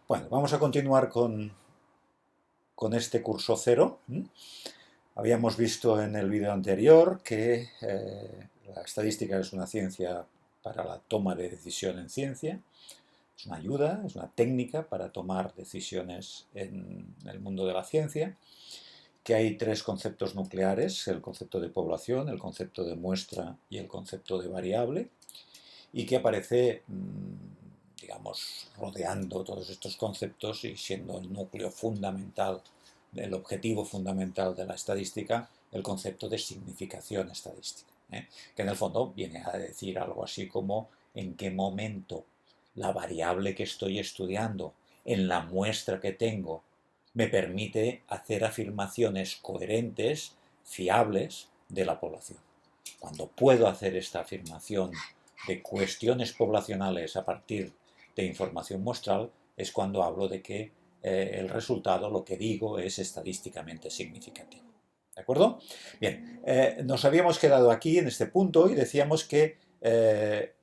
Bueno, vamos a continuar con este curso cero. Habíamos visto en el vídeo anterior que la estadística es una ciencia para la toma de decisión en ciencia. Es una ayuda, es una técnica para tomar decisiones en el mundo de la ciencia, que hay tres conceptos nucleares: el concepto de población, el concepto de muestra y el concepto de variable, y que aparece, digamos, rodeando todos estos conceptos y siendo el núcleo fundamental, el objetivo fundamental de la estadística, el concepto de significación estadística, que en el fondo viene a decir algo así como en qué momento la variable que estoy estudiando en la muestra que tengo me permite hacer afirmaciones coherentes, fiables de la población. Cuando puedo hacer esta afirmación de cuestiones poblacionales a partir de información muestral, es cuando hablo de que el resultado, lo que digo, es estadísticamente significativo. ¿De acuerdo? Bien, nos habíamos quedado aquí en este punto y decíamos que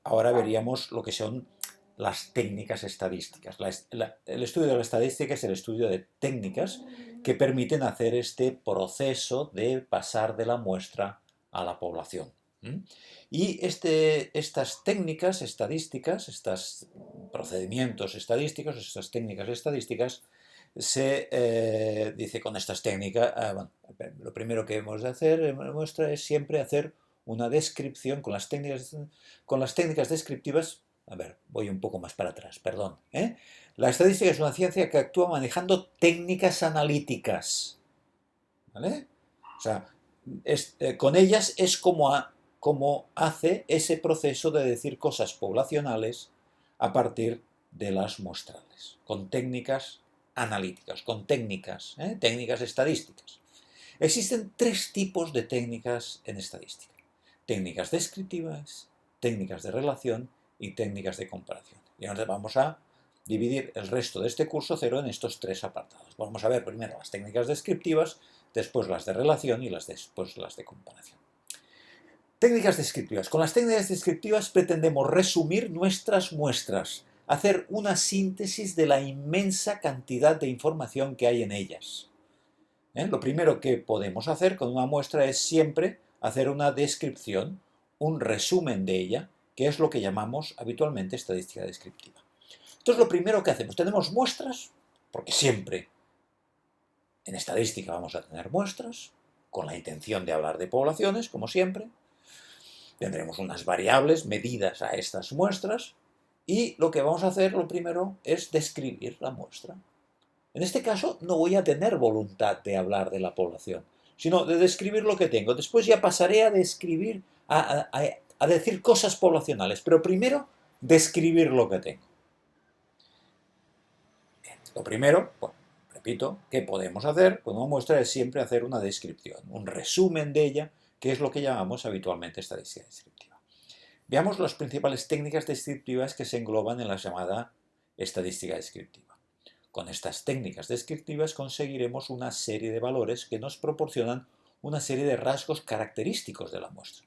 ahora veríamos lo que son las técnicas estadísticas. El estudio de la estadística es el estudio de técnicas que permiten hacer este proceso de pasar de la muestra a la población. Y estas técnicas estadísticas, estos procedimientos estadísticos, estas técnicas estadísticas, se dice con estas técnicas, bueno, lo primero que hemos de hacer en la muestra es siempre hacer una descripción con las técnicas descriptivas. A ver, voy un poco más para atrás, perdón. La estadística es una ciencia que actúa manejando técnicas analíticas, ¿vale? O sea, con ellas es como hace ese proceso de decir cosas poblacionales a partir de las muestrales, con técnicas analíticas, con técnicas estadísticas. Existen tres tipos de técnicas en estadística: técnicas descriptivas, técnicas de relación y técnicas de comparación. Y ahora vamos a dividir el resto de este curso cero en estos tres apartados. Vamos a ver primero las técnicas descriptivas, después las de relación y después las de comparación. Técnicas descriptivas. Con las técnicas descriptivas pretendemos resumir nuestras muestras, hacer una síntesis de la inmensa cantidad de información que hay en ellas. Lo primero que podemos hacer con una muestra es siempre hacer una descripción, un resumen de ella, que es lo que llamamos habitualmente estadística descriptiva. Entonces, lo primero que hacemos, tenemos muestras, porque siempre en estadística vamos a tener muestras, con la intención de hablar de poblaciones, como siempre. Tendremos unas variables medidas a estas muestras y lo que vamos a hacer, lo primero, es describir la muestra. En este caso no voy a tener voluntad de hablar de la población, sino de describir lo que tengo. Después ya pasaré a describir, a decir cosas poblacionales, pero primero describir lo que tengo. Lo primero, bueno, repito, que podemos hacer con una muestra es siempre hacer una descripción, un resumen de ella, que es lo que llamamos habitualmente estadística descriptiva. Veamos las principales técnicas descriptivas que se engloban en la llamada estadística descriptiva. Con estas técnicas descriptivas conseguiremos una serie de valores que nos proporcionan una serie de rasgos característicos de la muestra,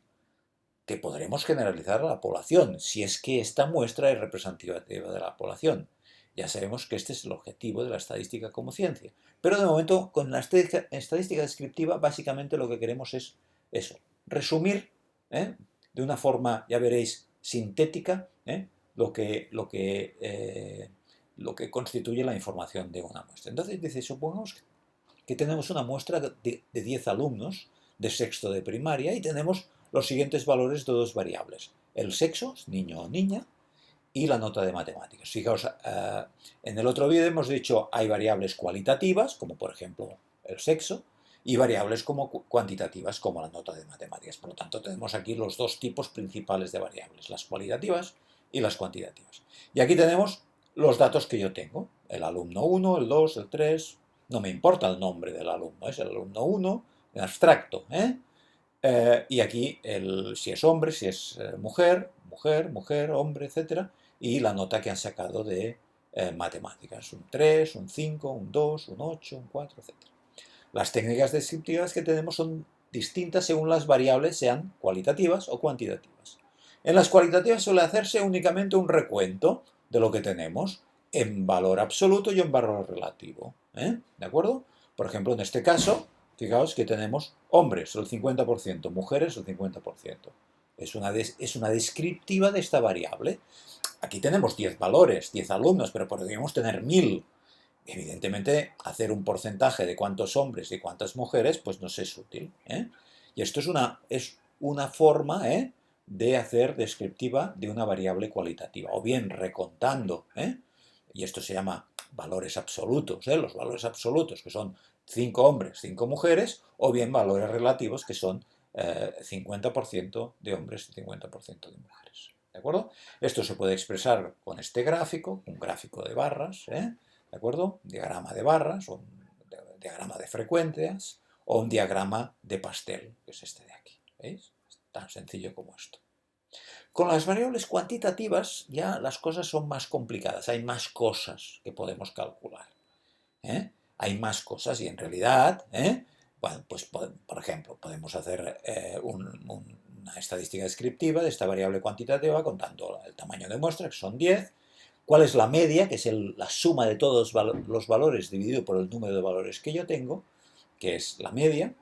que podremos generalizar a la población, si es que esta muestra es representativa de la población. Ya sabemos que este es el objetivo de la estadística como ciencia. Pero de momento, con la estadística descriptiva, básicamente lo que queremos es eso, resumir de una forma, ya veréis, sintética, lo que constituye la información de una muestra. Entonces, dice, supongamos que tenemos una muestra de 10 alumnos de sexto de primaria y tenemos los siguientes valores de dos variables: el sexo, niño o niña, y la nota de matemáticas. Fijaos, en el otro vídeo hemos dicho hay variables cualitativas, como por ejemplo el sexo, y variables cuantitativas, como la nota de matemáticas. Por lo tanto, tenemos aquí los dos tipos principales de variables, las cualitativas y las cuantitativas. Y aquí tenemos los datos que yo tengo: el alumno 1, el 2, el 3, no me importa el nombre del alumno, es el alumno 1, en abstracto, y aquí si es hombre, si es mujer, hombre, etc. Y la nota que han sacado de matemáticas: un 3, un 5, un 2, un 8, un 4, etc. Las técnicas descriptivas que tenemos son distintas según las variables sean cualitativas o cuantitativas. En las cualitativas suele hacerse únicamente un recuento de lo que tenemos, en valor absoluto y en valor relativo. ¿De acuerdo? Por ejemplo, en este caso, fijaos que tenemos hombres el 50%, mujeres el 50%. Es una descriptiva de esta variable. Aquí tenemos 10 valores, 10 alumnos, pero podríamos tener 1000. Evidentemente, hacer un porcentaje de cuántos hombres y cuántas mujeres, pues nos es útil. Y esto es una forma de hacer descriptiva de una variable cualitativa, o bien recontando, y esto se llama valores absolutos, los valores absolutos, que son 5 hombres, 5 mujeres, o bien valores relativos, que son 50% de hombres y 50% de mujeres. ¿De acuerdo? Esto se puede expresar con este gráfico, un gráfico de barras, ¿de acuerdo? Un diagrama de barras, o un diagrama de frecuencias, o un diagrama de pastel, que es este de aquí. ¿Veis? Es tan sencillo como esto. Con las variables cuantitativas ya las cosas son más complicadas, hay más cosas que podemos calcular. Hay más cosas y en realidad, bueno, pues por ejemplo, podemos hacer una estadística descriptiva de esta variable cuantitativa contando el tamaño de muestra, que son 10, cuál es la media, que es la suma de todos los valores dividido por el número de valores que yo tengo, que es la media,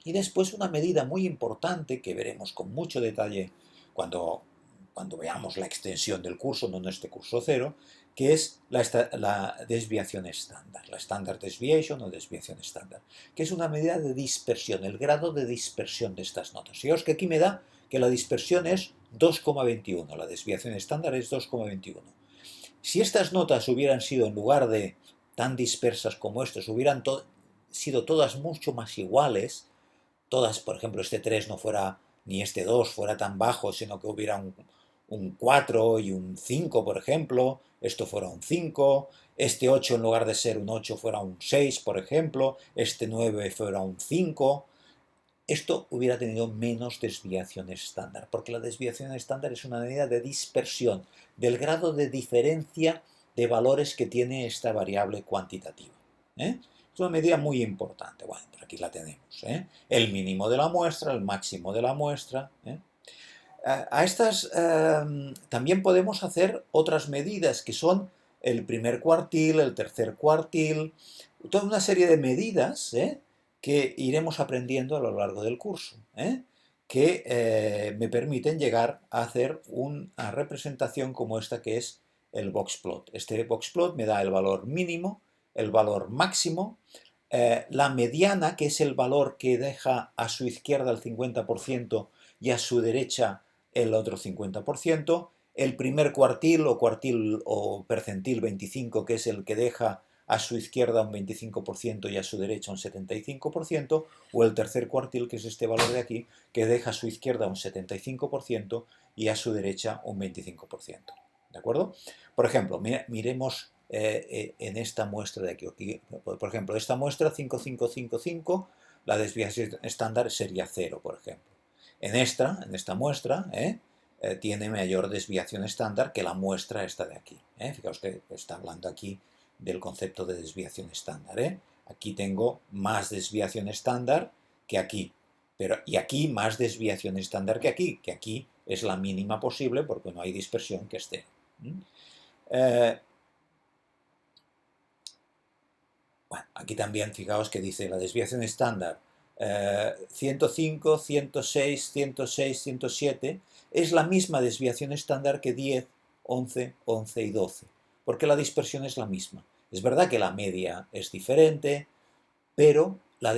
y después una medida muy importante que veremos con mucho detalle cuando, cuando veamos la extensión del curso, no en este curso cero, que es la desviación estándar, la standard deviation o desviación estándar, que es una medida de dispersión, el grado de dispersión de estas notas. Fijaos que aquí me da que la dispersión es 2,21, la desviación estándar es 2,21. Si estas notas hubieran sido, en lugar de tan dispersas como estas, hubieran sido todas mucho más iguales, todas, por ejemplo, este 3 no fuera, ni este 2 fuera tan bajo, sino que hubiera un 4 y un 5, por ejemplo, esto fuera un 5, este 8 en lugar de ser un 8 fuera un 6, por ejemplo, este 9 fuera un 5, esto hubiera tenido menos desviación estándar, porque la desviación estándar es una medida de dispersión, del grado de diferencia de valores que tiene esta variable cuantitativa. Es una medida muy importante. Bueno, pues aquí la tenemos. El mínimo de la muestra, el máximo de la muestra. A estas también podemos hacer otras medidas que son el primer cuartil, el tercer cuartil, toda una serie de medidas que iremos aprendiendo a lo largo del curso, que me permiten llegar a hacer una representación como esta que es el boxplot. Este boxplot me da el valor mínimo, el valor máximo, la mediana, que es el valor que deja a su izquierda el 50% y a su derecha el otro 50%, el primer cuartil o percentil 25, que es el que deja a su izquierda un 25% y a su derecha un 75%, o el tercer cuartil, que es este valor de aquí, que deja a su izquierda un 75% y a su derecha un 25%. ¿De acuerdo? Por ejemplo, miremos en esta muestra de aquí. Por ejemplo, esta muestra 5555, la desviación estándar sería 0, por ejemplo. En esta muestra, tiene mayor desviación estándar que la muestra esta de aquí. Fijaos que está hablando aquí del concepto de desviación estándar. Aquí tengo más desviación estándar que aquí, y aquí más desviación estándar que aquí es la mínima posible porque no hay dispersión, que es 0. Bueno, aquí también fijaos que dice la desviación estándar 105, 106, 106, 107 es la misma desviación estándar que 10, 11, 11 y 12, porque la dispersión es la misma. Es verdad que la media es diferente, pero la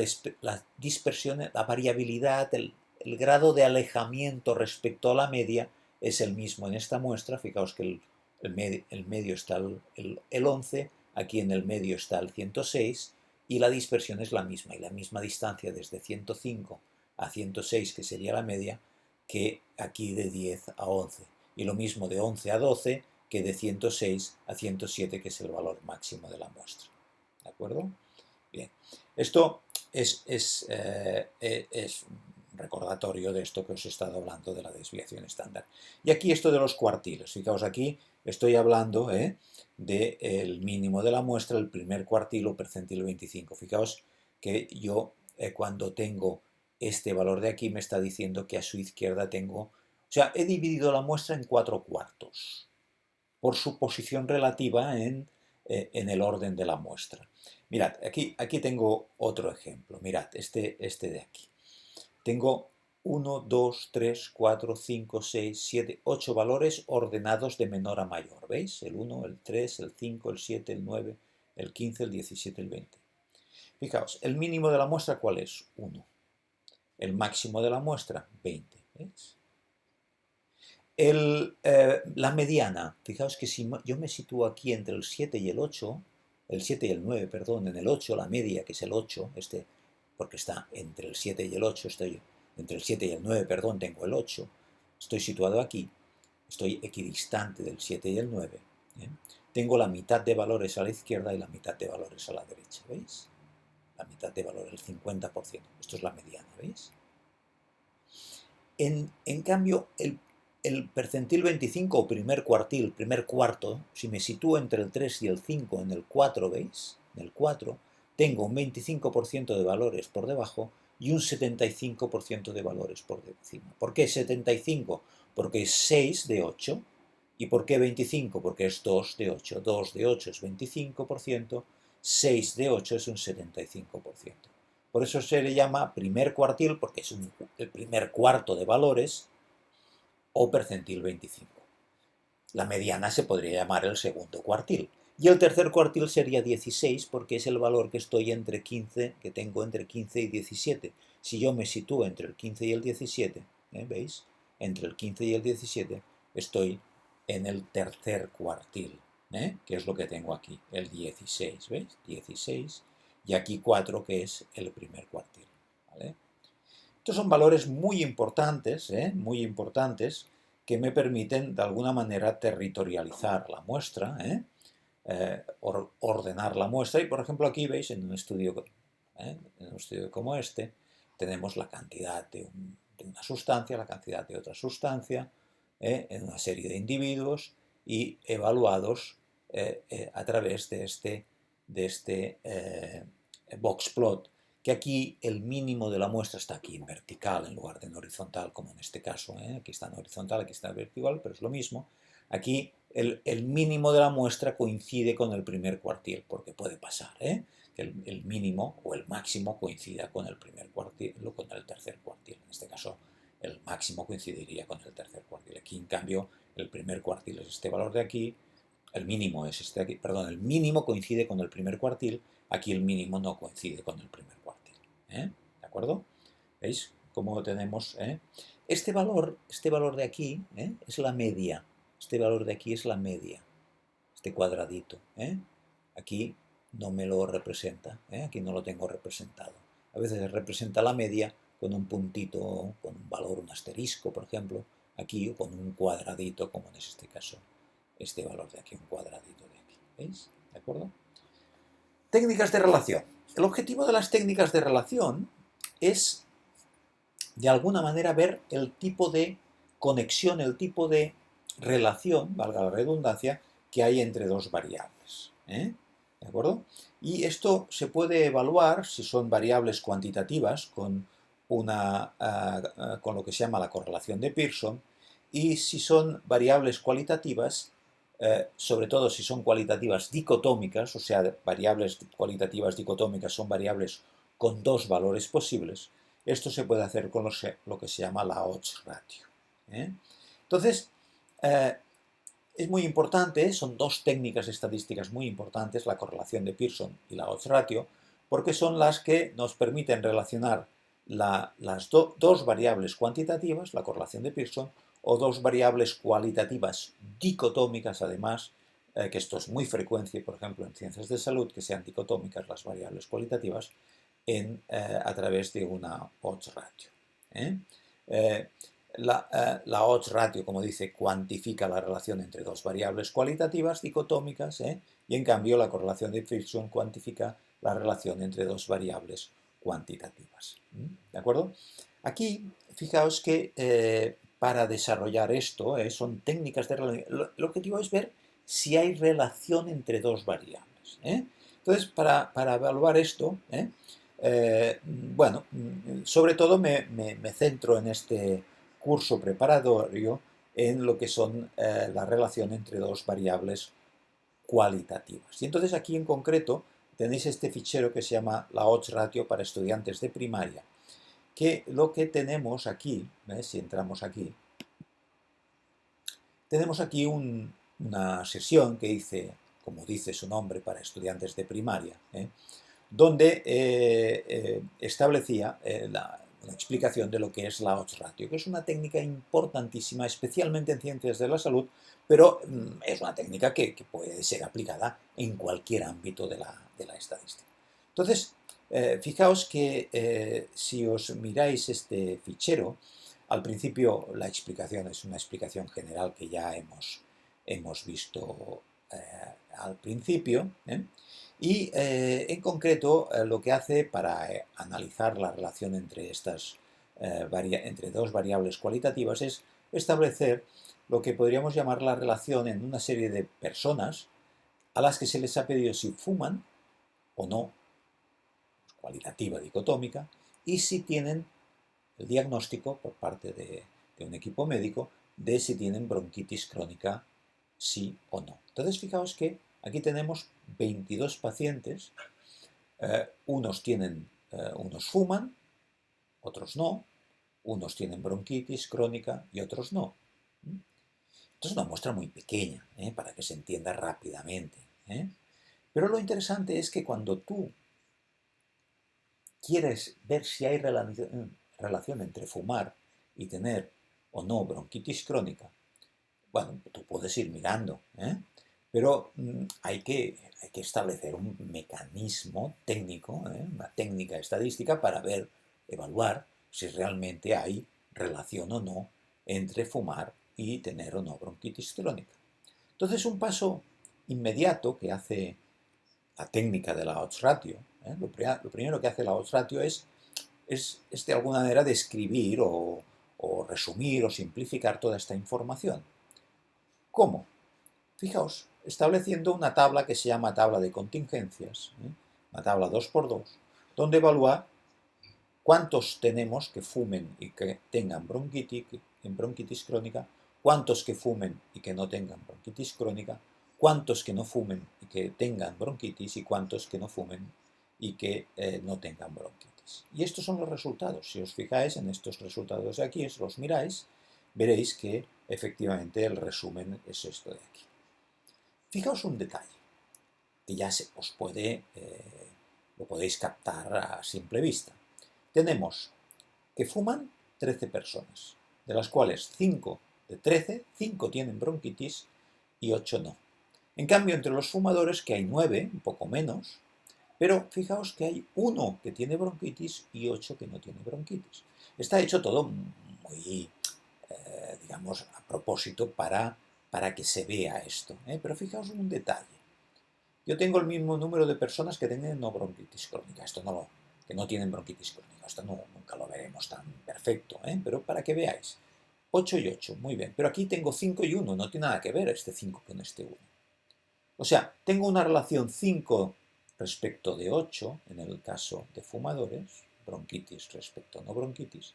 dispersión, la variabilidad, el grado de alejamiento respecto a la media es el mismo en esta muestra. Fijaos que el medio está el 11, aquí en el medio está el 106 y la dispersión es la misma, y la misma distancia desde 105 a 106, que sería la media, que aquí de 10 a 11, y lo mismo de 11 a 12 que de 106 a 107, que es el valor máximo de la muestra. ¿De acuerdo? Bien, esto es un recordatorio de esto que os he estado hablando de la desviación estándar. Y aquí esto de los cuartiles. Fijaos, aquí estoy hablando del mínimo de la muestra, el primer cuartil o percentil 25. Fijaos que yo cuando tengo este valor de aquí me está diciendo que a su izquierda tengo... O sea, he dividido la muestra en 4 cuartos. por su posición relativa en el orden de la muestra. Mirad, aquí tengo otro ejemplo. Mirad, este de aquí. Tengo 1, 2, 3, 4, 5, 6, 7, 8 valores ordenados de menor a mayor. ¿Veis? El 1, el 3, el 5, el 7, el 9, el 15, el 17, el 20. Fijaos, el mínimo de la muestra, ¿cuál es? 1. El máximo de la muestra, 20. ¿Veis? La mediana, fijaos que si yo me sitúo aquí entre el 7 y el 8, el 7 y el 9, perdón, en el 8, la media, que es el 8, porque está entre el 7 y el 8, entre el 7 y el 9, perdón, tengo el 8, estoy situado aquí, estoy equidistante del 7 y el 9, ¿eh? Tengo la mitad de valores a la izquierda y la mitad de valores a la derecha, ¿veis? La mitad de valores, el 50%, esto es la mediana, ¿veis? En cambio, el percentil 25 o primer cuartil, primer cuarto, si me sitúo entre el 3 y el 5 en el 4, ¿veis? En el 4, tengo un 25% de valores por debajo y un 75% de valores por encima. ¿Por qué 75? Porque es 6 de 8. ¿Y por qué 25? Porque es 2 de 8. 2 de 8 es 25%, 6 de 8 es un 75%. Por eso se le llama primer cuartil, porque es el primer cuarto de valores, o percentil 25. La mediana se podría llamar el segundo cuartil. Y el tercer cuartil sería 16, porque es el valor que estoy entre 15, que tengo entre 15 y 17. Si yo me sitúo entre el 15 y el 17, ¿veis? Entre el 15 y el 17 estoy en el tercer cuartil, que es lo que tengo aquí, el 16, ¿veis? 16, y aquí 4, que es el primer cuartil, ¿vale? Estos son valores muy importantes, que me permiten de alguna manera territorializar la muestra, ordenar la muestra. Y por ejemplo aquí veis en un estudio como este, tenemos la cantidad de una sustancia, la cantidad de otra sustancia, en una serie de individuos y evaluados a través de este box plot, que aquí el mínimo de la muestra está aquí en vertical en lugar de en horizontal, como en este caso. Aquí está en horizontal, aquí está en vertical, pero es lo mismo. Aquí el mínimo de la muestra coincide con el primer cuartil, porque puede pasar, que el mínimo o el máximo coincida con el primer cuartil o con el tercer cuartil. En este caso, el máximo coincidiría con el tercer cuartil. Aquí, en cambio, el primer cuartil es este valor de aquí, el mínimo es este aquí, perdón, el mínimo coincide con el primer cuartil, aquí el mínimo no coincide con el primer cuartil. ¿De acuerdo? ¿Veis cómo tenemos? Este valor de aquí es la media. Este valor de aquí es la media. Este cuadradito. Aquí no me lo representa. Aquí no lo tengo representado. A veces representa la media con un puntito, con un valor, un asterisco, por ejemplo. Aquí o con un cuadradito, como en este caso. Este valor de aquí, un cuadradito de aquí. ¿Veis? ¿De acuerdo? Técnicas de relación. El objetivo de las técnicas de relación es, de alguna manera, ver el tipo de conexión, el tipo de relación, valga la redundancia, que hay entre dos variables. ¿De acuerdo? Y esto se puede evaluar si son variables cuantitativas con lo que se llama la correlación de Pearson, y si son variables cualitativas, sobre todo si son cualitativas dicotómicas, o sea, variables cualitativas dicotómicas son variables con dos valores posibles. Esto se puede hacer con lo que se llama la odds ratio. Entonces, es muy importante, son dos técnicas estadísticas muy importantes, la correlación de Pearson y la odds ratio, porque son las que nos permiten relacionar las dos variables cuantitativas, la correlación de Pearson, o dos variables cualitativas dicotómicas, además, que esto es muy frecuente, por ejemplo, en ciencias de salud, que sean dicotómicas las variables cualitativas, a través de una odds ratio. La odds ratio, como dice, cuantifica la relación entre dos variables cualitativas dicotómicas, y en cambio la correlación de Pearson cuantifica la relación entre dos variables cuantitativas. ¿De acuerdo? Aquí, fijaos que para desarrollar esto, son técnicas de relación. El objetivo es ver si hay relación entre dos variables. Entonces, para evaluar esto, bueno, sobre todo me centro en este curso preparatorio en lo que son la relación entre dos variables cualitativas. Y entonces aquí en concreto tenéis este fichero que se llama la odds ratio para estudiantes de primaria, que lo que tenemos aquí, si entramos aquí, tenemos aquí una sesión que hice, como dice su nombre, para estudiantes de primaria, donde establecía una explicación de lo que es la odds ratio, que es una técnica importantísima, especialmente en ciencias de la salud, pero es una técnica que puede ser aplicada en cualquier ámbito de la estadística. Entonces, fijaos que si os miráis este fichero, al principio la explicación es una explicación general que ya hemos visto al principio, y en concreto lo que hace para analizar la relación entre entre dos variables cualitativas es establecer lo que podríamos llamar la relación en una serie de personas a las que se les ha pedido si fuman o no, cualitativa dicotómica, y si tienen el diagnóstico por parte de un equipo médico de si tienen bronquitis crónica, sí o no. Entonces, fijaos que aquí tenemos 22 pacientes, unos fuman, otros no, unos tienen bronquitis crónica y otros no. Esto es una muestra muy pequeña, para que se entienda rápidamente. Pero lo interesante es que cuando tú quieres ver si hay relación entre fumar y tener o no bronquitis crónica, bueno, tú puedes ir mirando, pero hay que establecer un mecanismo técnico, una técnica estadística para evaluar si realmente hay relación o no entre fumar y tener o no bronquitis crónica. Entonces, un paso inmediato que hace la técnica de la odds ratio, lo primero que hace la odds ratio es de alguna manera describir o resumir o simplificar toda esta información. ¿Cómo? Fijaos, estableciendo una tabla que se llama tabla de contingencias, una tabla 2×2, donde evalúa cuántos tenemos que fumen y que tengan bronquitis crónica, cuántos que fumen y que no tengan bronquitis crónica, cuántos que no fumen y que tengan bronquitis y cuántos que no fumen y que no tengan bronquitis. Y estos son los resultados. Si os fijáis en estos resultados de aquí, os los miráis, veréis que efectivamente el resumen es esto de aquí. Fijaos un detalle que ya lo podéis captar a simple vista. Tenemos que fuman 13 personas, de las cuales 5 de 13, 5 tienen bronquitis y 8 no. En cambio, entre los fumadores, que hay 9, un poco menos, pero fijaos que hay 1 que tiene bronquitis y 8 que no tiene bronquitis. Está hecho todo muy, digamos, a propósito para que se vea esto. Pero fijaos un detalle. Yo tengo el mismo número de personas que tienen no bronquitis crónica. Que no tienen bronquitis crónica. Esto nunca lo veremos tan perfecto, pero para que veáis. 8 y 8, muy bien. Pero aquí tengo 5 y 1, no tiene nada que ver este 5 con este 1. O sea, tengo una relación 5 respecto de 8, en el caso de fumadores, bronquitis respecto a no bronquitis,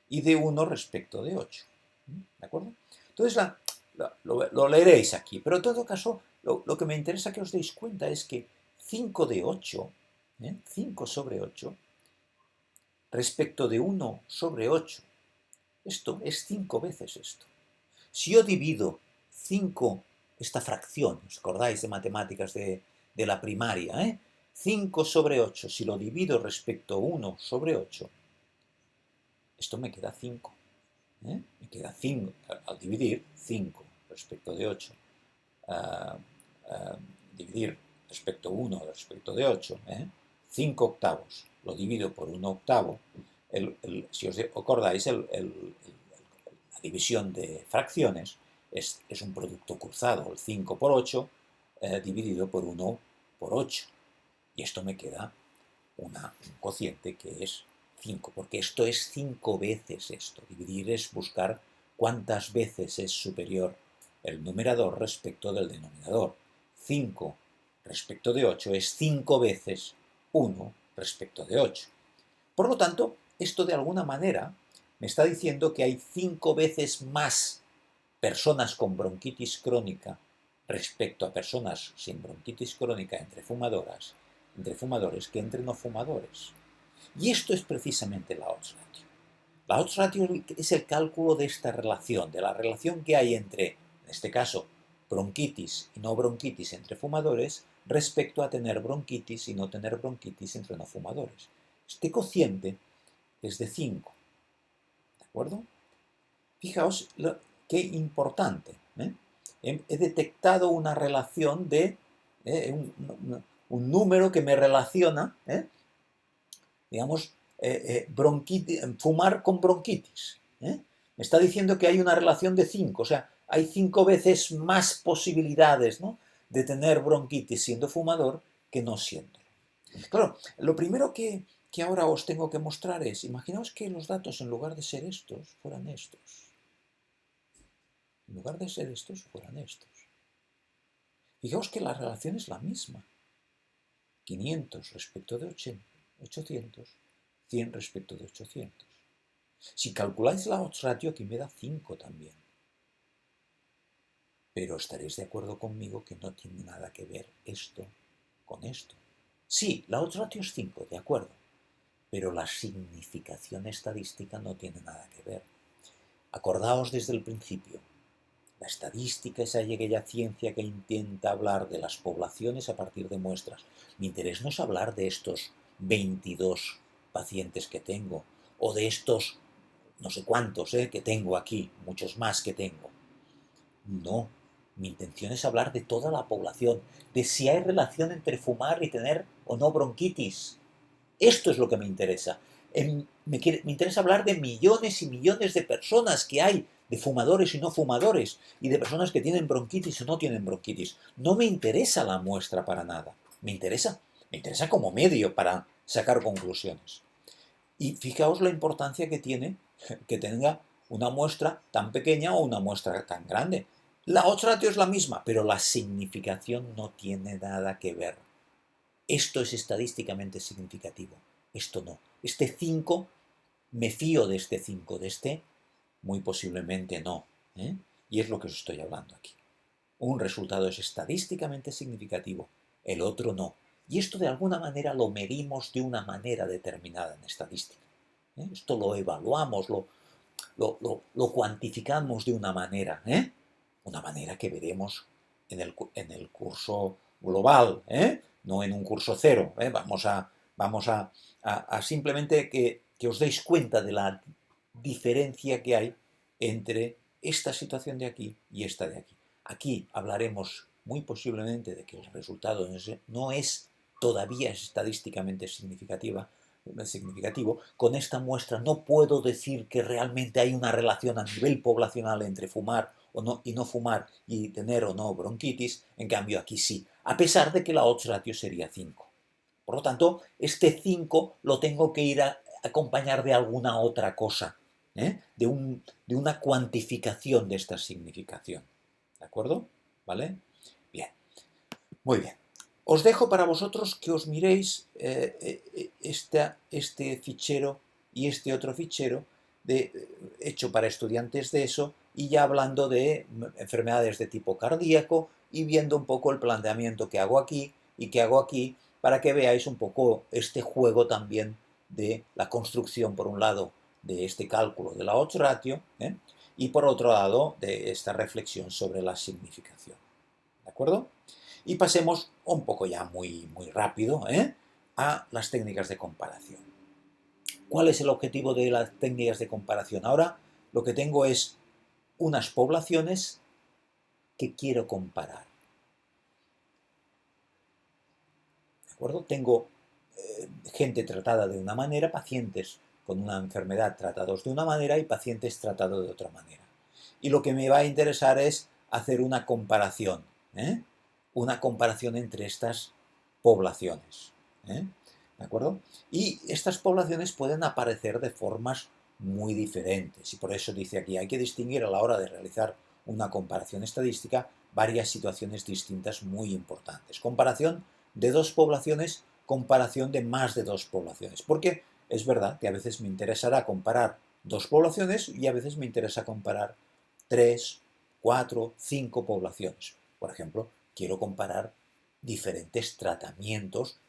y de 1 respecto de 8. ¿De acuerdo? Entonces lo leeréis aquí, pero en todo caso, lo que me interesa que os deis cuenta es que 5 de 8, 5 sobre 8, respecto de 1 sobre 8, esto es 5 veces esto. Si yo divido 5, esta fracción, ¿os acordáis de matemáticas de la primaria? 5 sobre 8, si lo divido respecto a 1 sobre 8, esto me queda 5. Me queda 5, al dividir 5 respecto de 8, dividir respecto a 1 respecto de 8, 5 octavos, lo divido por 1 octavo, si os acordáis, la división de fracciones es un producto cruzado, el 5 por 8 dividido por 1 por 8. Y esto me queda un cociente que es 5, porque esto es 5 veces esto. Dividir es buscar cuántas veces es superior el numerador respecto del denominador. 5 respecto de 8 es 5 veces 1 respecto de 8. Por lo tanto, esto de alguna manera me está diciendo que hay 5 veces más personas con bronquitis crónica respecto a personas sin bronquitis crónica entre fumadores que entre no fumadores. Y esto es precisamente la odds ratio. La odds ratio es el cálculo de esta relación, de la relación que hay entre, en este caso, bronquitis y no bronquitis entre fumadores respecto a tener bronquitis y no tener bronquitis entre no fumadores. Este cociente es de 5, ¿de acuerdo? Fijaos qué importante. He detectado una relación de un número que me relaciona, digamos, fumar con bronquitis. Me está diciendo que hay una relación de 5, o sea, hay 5 veces más posibilidades, ¿no?, de tener bronquitis siendo fumador que no siendo. Claro, lo primero que ahora os tengo que mostrar es, imaginaos que los datos en lugar de ser estos, fueran estos. En lugar de ser estos, fueran estos. Fijaos que la relación es la misma. 500 respecto de 800, 100 respecto de 800. Si calculáis la odds ratio, aquí me da 5 también. Pero estaréis de acuerdo conmigo que no tiene nada que ver esto con esto. Sí, la odds ratio es 5, de acuerdo. Pero la significación estadística no tiene nada que ver. Acordaos desde el principio. La estadística es aquella ciencia que intenta hablar de las poblaciones a partir de muestras. Mi interés no es hablar de estos 22 pacientes que tengo, o de estos no sé cuántos que tengo aquí, muchos más que tengo. No, mi intención es hablar de toda la población, de si hay relación entre fumar y tener o no bronquitis. Esto es lo que me interesa. Me interesa hablar de millones y millones de personas que hay, de fumadores y no fumadores, y de personas que tienen bronquitis o no tienen bronquitis. No me interesa la muestra para nada. Me interesa como medio para sacar conclusiones. Y fijaos la importancia que tiene que tenga una muestra tan pequeña o una muestra tan grande. La odds ratio es la misma, pero la significación no tiene nada que ver. Esto es estadísticamente significativo, esto no. Este 5, me fío de este 5, de este, muy posiblemente no. Y es lo que os estoy hablando aquí. Un resultado es estadísticamente significativo, el otro no. Y esto de alguna manera lo medimos de una manera determinada en estadística. Esto lo evaluamos, lo cuantificamos de una manera que veremos en el curso global, no en un curso cero. Vamos a simplemente que os deis cuenta de la diferencia que hay entre esta situación de aquí y esta de aquí. Aquí hablaremos muy posiblemente de que el resultado no es todavía estadísticamente significativo. Con esta muestra no puedo decir que realmente hay una relación a nivel poblacional entre fumar y no fumar y tener o no bronquitis. En cambio aquí sí, a pesar de que la odds ratio sería 5. Por lo tanto, este 5 lo tengo que ir a acompañar de alguna otra cosa, de una cuantificación de esta significación. ¿De acuerdo? ¿Vale? Bien. Muy bien. Os dejo para vosotros que os miréis este fichero y este otro fichero hecho para estudiantes de eso, y ya hablando de enfermedades de tipo cardíaco y viendo un poco el planteamiento que hago aquí y que hago aquí, para que veáis un poco este juego también de la construcción, por un lado, de este cálculo de la odds ratio, y por otro lado, de esta reflexión sobre la significación. ¿De acuerdo? Y pasemos un poco ya muy rápido a las técnicas de comparación. ¿Cuál es el objetivo de las técnicas de comparación? Ahora lo que tengo es unas poblaciones que quiero comparar. ¿De acuerdo? Tengo gente tratada de una manera, pacientes con una enfermedad tratados de una manera y pacientes tratados de otra manera. Y lo que me va a interesar es hacer una comparación, una comparación entre estas poblaciones. ¿De acuerdo? Y estas poblaciones pueden aparecer de formas muy diferentes. Y por eso dice aquí, hay que distinguir a la hora de realizar una comparación estadística varias situaciones distintas muy importantes. Comparación de dos poblaciones, comparación de más de dos poblaciones. Porque es verdad que a veces me interesará comparar dos poblaciones y a veces me interesa comparar 3, 4, 5 poblaciones. Por ejemplo, quiero comparar diferentes tratamientos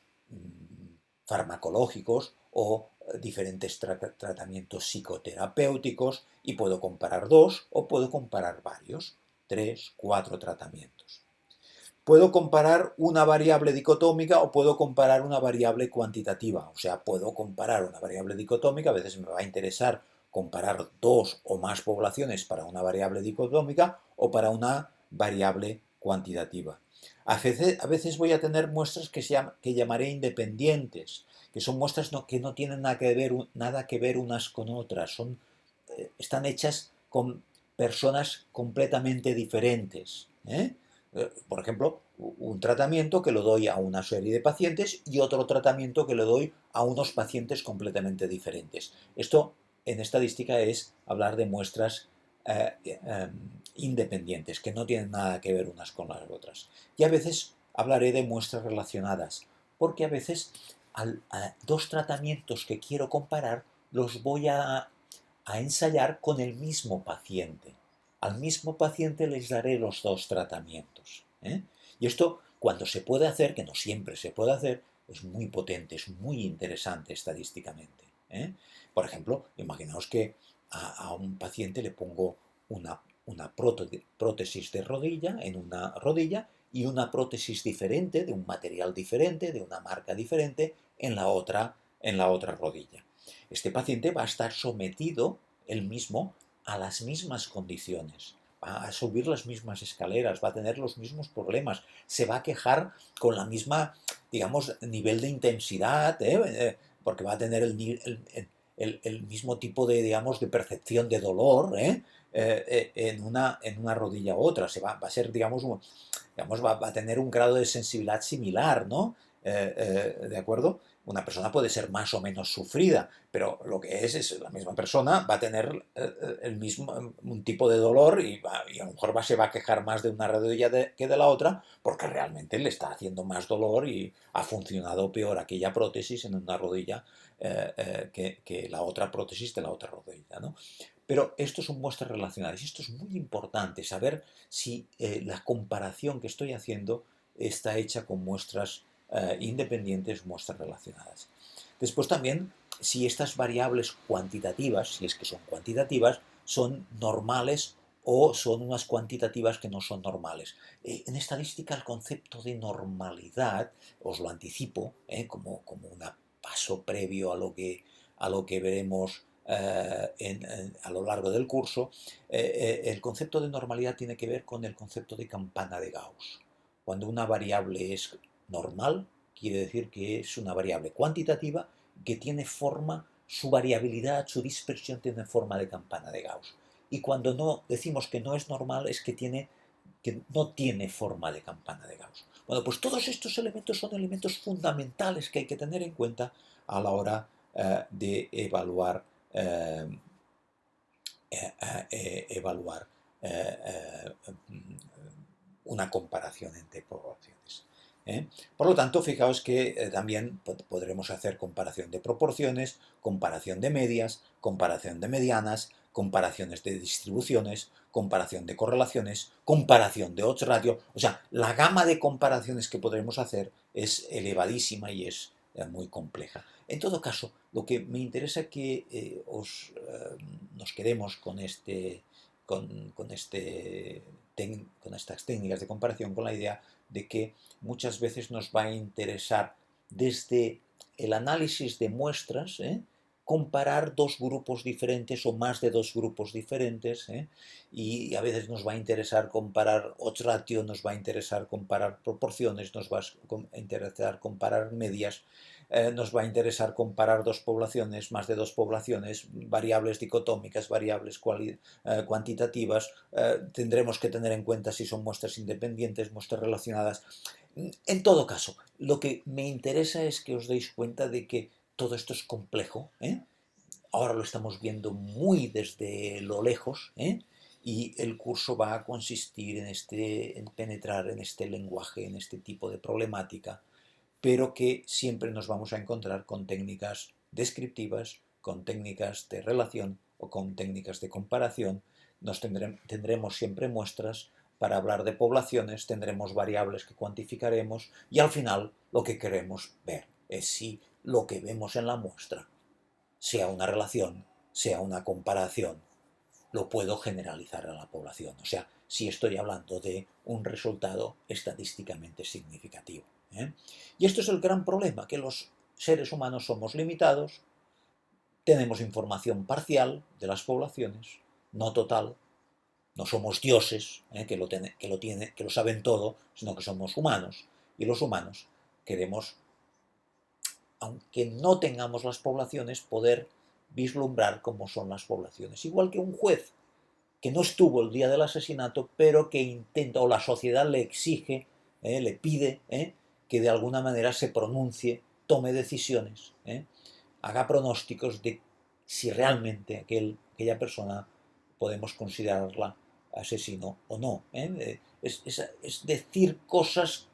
farmacológicos o diferentes tratamientos psicoterapéuticos y puedo comparar 2 o puedo comparar varios, 3, 4 tratamientos. Puedo comparar una variable dicotómica o puedo comparar una variable cuantitativa. O sea, puedo comparar una variable dicotómica, a veces me va a interesar comparar 2 o más poblaciones para una variable dicotómica o para una variable cuantitativa. A veces voy a tener muestras que llamaré independientes, que son muestras que no tienen nada que ver unas con otras, están hechas con personas completamente diferentes. Por ejemplo, un tratamiento que lo doy a una serie de pacientes y otro tratamiento que lo doy a unos pacientes completamente diferentes. Esto en estadística es hablar de muestras independientes, que no tienen nada que ver unas con las otras. Y a veces hablaré de muestras relacionadas, porque a veces a dos tratamientos que quiero comparar los voy a ensayar con el mismo paciente. Al mismo paciente les daré los dos tratamientos. Y esto, cuando se puede hacer, que no siempre se puede hacer, es muy potente, es muy interesante estadísticamente. Por ejemplo, imaginaos que a un paciente le pongo una prótesis de rodilla en una rodilla y una prótesis diferente, de un material diferente, de una marca diferente, en la otra rodilla. Este paciente va a estar sometido él mismo a las mismas condiciones, va a subir las mismas escaleras, va a tener los mismos problemas, se va a quejar con la misma, digamos, nivel de intensidad, porque va a tener el mismo tipo de, digamos, de percepción de dolor en una rodilla u otra. Va a ser, digamos, va a tener un grado de sensibilidad similar, ¿no? ¿De acuerdo? Una persona puede ser más o menos sufrida, pero lo que es la misma persona va a tener un tipo de dolor y a lo mejor se va a quejar más de una rodilla que de la otra porque realmente le está haciendo más dolor y ha funcionado peor aquella prótesis en una rodilla que la otra prótesis de la otra rodilla, ¿no? Pero esto son muestras relacionales y esto es muy importante, saber si la comparación que estoy haciendo está hecha con muestras independientes, muestras relacionadas. Después también, si estas variables cuantitativas, si es que son cuantitativas, son normales o son unas cuantitativas que no son normales. En estadística el concepto de normalidad, os lo anticipo, como un paso previo a lo que veremos a lo largo del curso, el concepto de normalidad tiene que ver con el concepto de campana de Gauss. Cuando una variable es normal, quiere decir que es una variable cuantitativa que tiene forma, su variabilidad, su dispersión tiene forma de campana de Gauss. Y cuando no decimos que no es normal, es que no tiene forma de campana de Gauss. Bueno, pues todos estos elementos son elementos fundamentales que hay que tener en cuenta a la hora de evaluar evaluar una comparación entre poblaciones. Por lo tanto, fijaos que también podremos hacer comparación de proporciones, comparación de medias, comparación de medianas, comparaciones de distribuciones, comparación de correlaciones, comparación de odds ratio. O sea, la gama de comparaciones que podremos hacer es elevadísima y es muy compleja. En todo caso, lo que me interesa es que nos quedemos con estas técnicas de comparación, con la idea de que muchas veces nos va a interesar desde el análisis de muestras, comparar dos grupos diferentes o más de dos grupos diferentes, y a veces nos va a interesar comparar odds ratio, nos va a interesar comparar proporciones, nos va a interesar comparar medias, nos va a interesar comparar dos poblaciones, más de dos poblaciones, variables dicotómicas, variables cuantitativas, tendremos que tener en cuenta si son muestras independientes, muestras relacionadas. En todo caso, lo que me interesa es que os deis cuenta de que todo esto es complejo, ahora lo estamos viendo muy desde lo lejos, y el curso va a consistir en penetrar en este lenguaje, en este tipo de problemática, pero que siempre nos vamos a encontrar con técnicas descriptivas, con técnicas de relación o con técnicas de comparación tendremos siempre muestras. Para hablar de poblaciones tendremos variables que cuantificaremos y al final lo que queremos ver es si lo que vemos en la muestra, sea una relación, sea una comparación, lo puedo generalizar a la población. O sea, si estoy hablando de un resultado estadísticamente significativo. Y esto es el gran problema, que los seres humanos somos limitados, tenemos información parcial de las poblaciones, no total. No somos dioses, que lo saben todo, sino que somos humanos. Y los humanos queremos, aunque no tengamos las poblaciones, poder vislumbrar cómo son las poblaciones. Igual que un juez que no estuvo el día del asesinato, pero que intenta, o la sociedad le exige, le pide, que de alguna manera se pronuncie, tome decisiones, haga pronósticos de si realmente aquella persona podemos considerarla asesino o no. Es decir cosas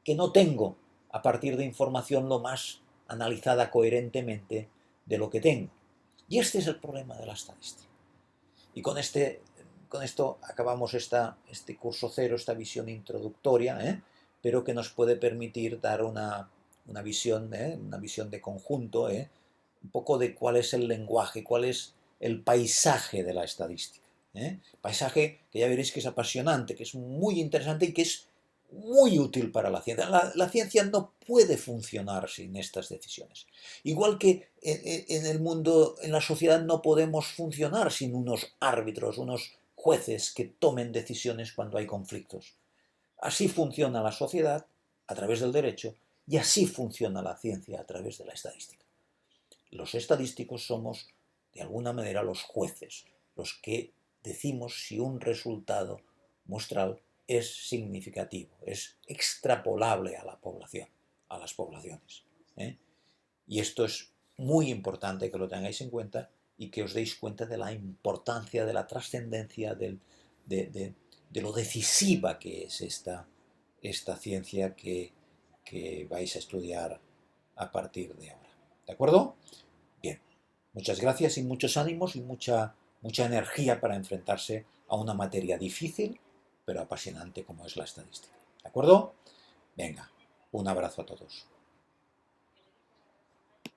que no tengo a partir de información lo más analizada coherentemente de lo que tengo. Y este es el problema de la estadística. Y con esto acabamos este curso cero, esta visión introductoria, pero que nos puede permitir dar una visión de conjunto, un poco de cuál es el lenguaje, cuál es el paisaje de la estadística. Paisaje que ya veréis que es apasionante, que es muy interesante y que es muy útil para la ciencia. La ciencia no puede funcionar sin estas decisiones. Igual que en el mundo, en la sociedad, no podemos funcionar sin unos árbitros, unos jueces que tomen decisiones cuando hay conflictos. Así funciona la sociedad a través del derecho y así funciona la ciencia a través de la estadística. Los estadísticos somos, de alguna manera, los jueces, los que decimos si un resultado muestral es significativo, es extrapolable a la población, a las poblaciones. Y esto es muy importante que lo tengáis en cuenta y que os deis cuenta de la importancia, de la trascendencia, de lo decisiva que es esta ciencia que vais a estudiar a partir de ahora. ¿De acuerdo? Bien, muchas gracias y muchos ánimos y mucha energía para enfrentarse a una materia difícil, pero apasionante como es la estadística. ¿De acuerdo? Venga, un abrazo a todos.